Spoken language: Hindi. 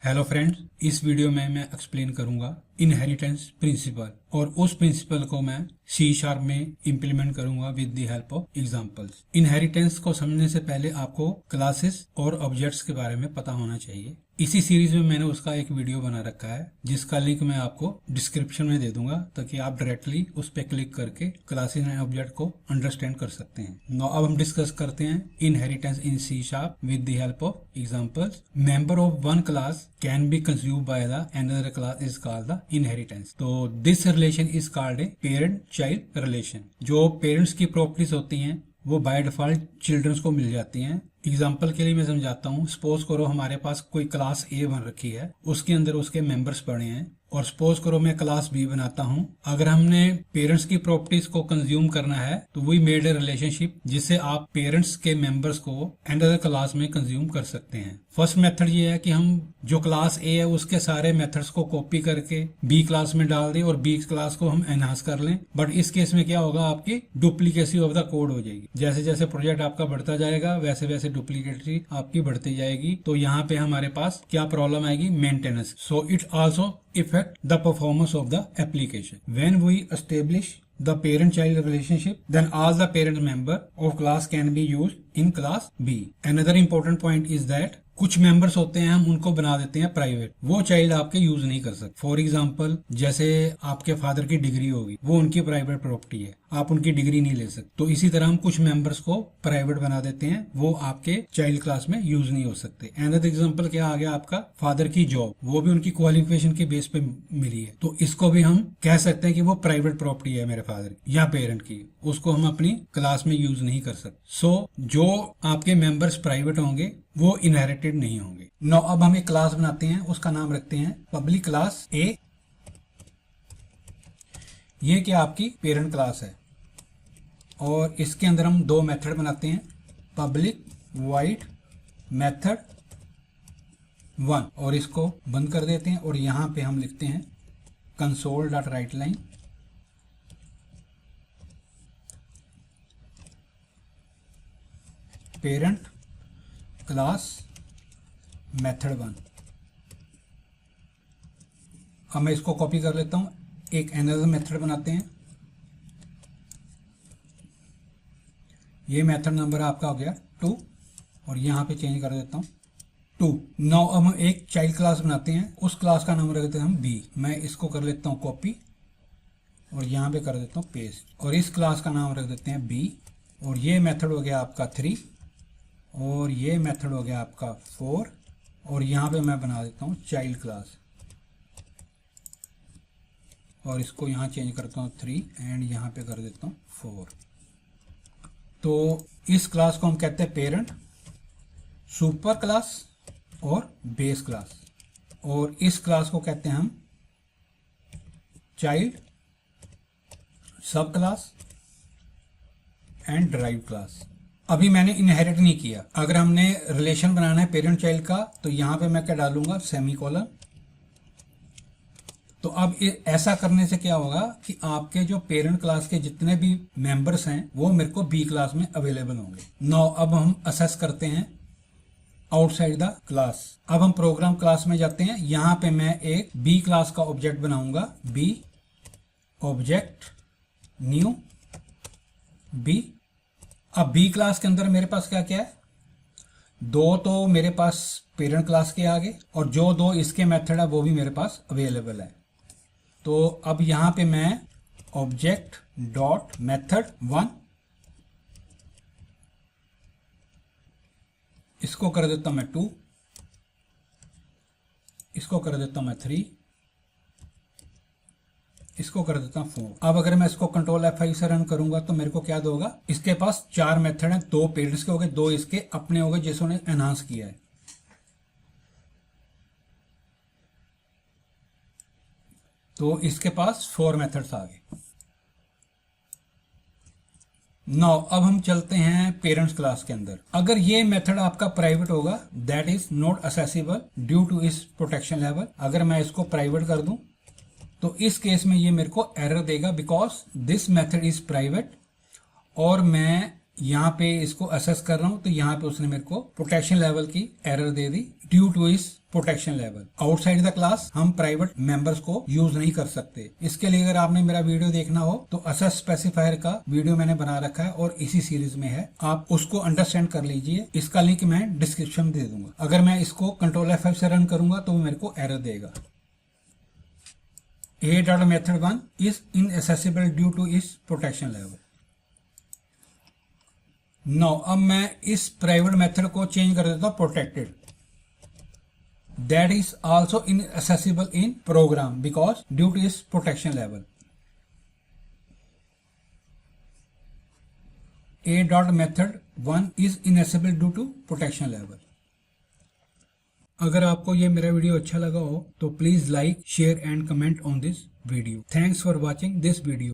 हेलो फ्रेंड्स, इस वीडियो में मैं एक्सप्लेन करूंगा इनहेरिटेंस प्रिंसिपल और उस प्रिंसिपल को मैं C# में इम्प्लीमेंट करूंगा with the help of examples. Inheritance को समझने से पहले आपको क्लासेस और ऑब्जेक्ट्स के बारे में पता होना चाहिए। इसी सीरीज में मैंने उसका एक वीडियो बना रखा है जिसका लिंक मैं आपको डिस्क्रिप्शन में दे दूंगा ताकि आप डायरेक्टली उस पर क्लिक करके क्लासेस एंड ऑब्जेक्ट को अंडरस्टैंड कर सकते हैं। नाउ अब हम डिस्कस करते हैं inheritance in C# with the help of examples. Member of one class can be consumed by the another class is called the inheritance. तो this relation is called a parent child relation. जो पेरेंट्स की प्रॉपर्टीज होती हैं वो बाय डिफॉल्ट चिल्ड्रंस को मिल जाती हैं। एग्जाम्पल के लिए मैं समझाता हूँ। सपोज करो हमारे पास कोई क्लास A बन रखी है, उसके अंदर उसके मेंबर्स पड़े हैं, और सपोज करो मैं क्लास B बनाता हूँ। अगर हमने पेरेंट्स की प्रॉपर्टीज को कंज्यूम करना है तो वी मेड ए रिलेशनशिप जिससे आप पेरेंट्स के मेंबर्स को अनदर क्लास में कंज्यूम कर सकते हैं। फर्स्ट मेथड ये है कि हम जो क्लास A है उसके सारे मेथड्स को कॉपी करके B क्लास में डाल दें और B क्लास को हम एनहांस कर लें। बट इस केस में क्या होगा, आपकी डुप्लीकेसी ऑफ द कोड हो जाएगी। जैसे जैसे प्रोजेक्ट आपका बढ़ता जाएगा वैसे वैसे डुप्लीकेसी आपकी बढ़ती जाएगी। तो यहाँ पे हमारे पास क्या प्रॉब्लम आएगी, maintenance. So it also affect the performance of the application. When we establish the parent-child relationship, then all the parent member of class can be used in class B. Another important point is that कुछ मेंबर्स होते हैं हम उनको बना देते हैं प्राइवेट, वो चाइल्ड आपके यूज नहीं कर सकते। फॉर एग्जांपल जैसे आपके फादर की डिग्री होगी, वो उनकी प्राइवेट प्रॉपर्टी है, आप उनकी डिग्री नहीं ले सकते। तो इसी तरह हम कुछ मेंबर्स को प्राइवेट बना देते हैं, वो आपके चाइल्ड क्लास में यूज नहीं हो सकते। अनदर एग्जांपल क्या आ गया, आपका फादर की जॉब, वो भी उनकी क्वालिफिकेशन के बेस पे मिली है, तो इसको भी हम कह सकते हैं कि वो प्राइवेट प्रॉपर्टी है मेरे फादर की या पेरेंट की, उसको हम अपनी क्लास में यूज नहीं कर सकते। सो जो आपके मेंबर्स प्राइवेट होंगे वो इनहेरिटेड नहीं होंगे। नो अब हम एक क्लास बनाते हैं, उसका नाम रखते हैं पब्लिक क्लास A। ये क्या आपकी पेरेंट क्लास है और इसके अंदर हम दो मेथड बनाते हैं, पब्लिक वॉइड मेथड 1, और इसको बंद कर देते हैं और यहां पे हम लिखते हैं console dot right line parent class method 1। अब मैं इसको कॉपी कर लेता हूं, एक अनदर मेथड बनाते हैं। ये मेथड नंबर आपका हो गया 2 और यहां पे चेंज कर देता हूं 2। नाउ अब हम एक चाइल्ड क्लास बनाते हैं, उस क्लास का नाम रख देते हैं हम B। मैं इसको कर लेता हूं कॉपी और यहां पे कर देता हूं पेस्ट, और इस क्लास का नाम रख देते हैं B। और ये मेथड हो गया आपका 3 और ये मेथड हो गया आपका 4, और यहाँ पे मैं बना देता हूँ चाइल्ड क्लास और इसको यहाँ चेंज करता हूँ 3 एंड यहाँ पे कर देता हूँ 4। तो इस क्लास को हम कहते हैं पेरेंट, सुपर क्लास और बेस क्लास, और इस क्लास को कहते हैं हम चाइल्ड, सब क्लास एंड ड्राइव क्लास। अभी मैंने इनहेरिट नहीं किया। अगर हमने रिलेशन बनाना है पेरेंट चाइल्ड का तो यहां पे मैं क्या डालूंगा, सेमीकोलन। तो अब ऐसा करने से क्या होगा कि आपके जो पेरेंट क्लास के जितने भी मेंबर्स हैं वो मेरे को B क्लास में अवेलेबल होंगे। नो अब हम असेस करते हैं आउटसाइड द क्लास। अब हम प्रोग्राम क्लास में जाते हैं, यहां पे मैं एक B क्लास का ऑब्जेक्ट बनाऊंगा, B ऑब्जेक्ट न्यू B। अब B क्लास के अंदर मेरे पास क्या क्या है, 2 तो मेरे पास पेरेंट क्लास के आगे और जो 2 इसके मेथड है वो भी मेरे पास अवेलेबल है। तो अब यहां पे मैं ऑब्जेक्ट डॉट मेथड 1 इसको कर देता हूं मैं 2, इसको कर देता हूं मैं 3, इसको कर देता हूं 4। अब अगर मैं इसको कंट्रोल F5 से रन करूंगा तो मेरे को क्या दोगा, इसके पास 4 मेथड हैं, 2 पेरेंट्स के हो गए, 2 इसके अपने हो गए जिसने एनहांस किया है। तो इसके पास 4 मेथड्स आ गए। नाउ अब हम चलते हैं पेरेंट्स क्लास के अंदर। अगर ये मेथड आपका प्राइवेट होगा that is not accessible due to इस प्रोटेक्शन लेवल। अगर मैं इसको प्राइवेट कर दूं तो इस केस में ये मेरे को एरर देगा because this method is private और मैं यहाँ पे इसको असेस कर रहा हूँ तो यहाँ पे उसने मेरे को प्रोटेक्शन लेवल की एरर दे दी ड्यू टू इस protection level. Outside the class हम प्राइवेट मेंबर्स को यूज नहीं कर सकते। इसके लिए अगर आपने मेरा वीडियो देखना हो तो असेस स्पेसिफायर का वीडियो मैंने बना रखा है और इसी सीरीज में है, आप उसको अंडरस्टैंड कर लीजिए। इसका लिंक मैं डिस्क्रिप्शन में दे दूंगा। अगर मैं इसको कंट्रोल F5 से रन करूंगा तो मेरे को एरर देगा। A dot method 1 is inaccessible due to its protection level। No अब मैं इस प्राइवेट मेथड को चेंज कर देता हूं protected. That is also inaccessible in program because due to its protection level. A dot method 1 is inaccessible due to protection level। अगर आपको ये मेरा वीडियो अच्छा लगा हो तो please like, share and comment on this video. Thanks for watching this video.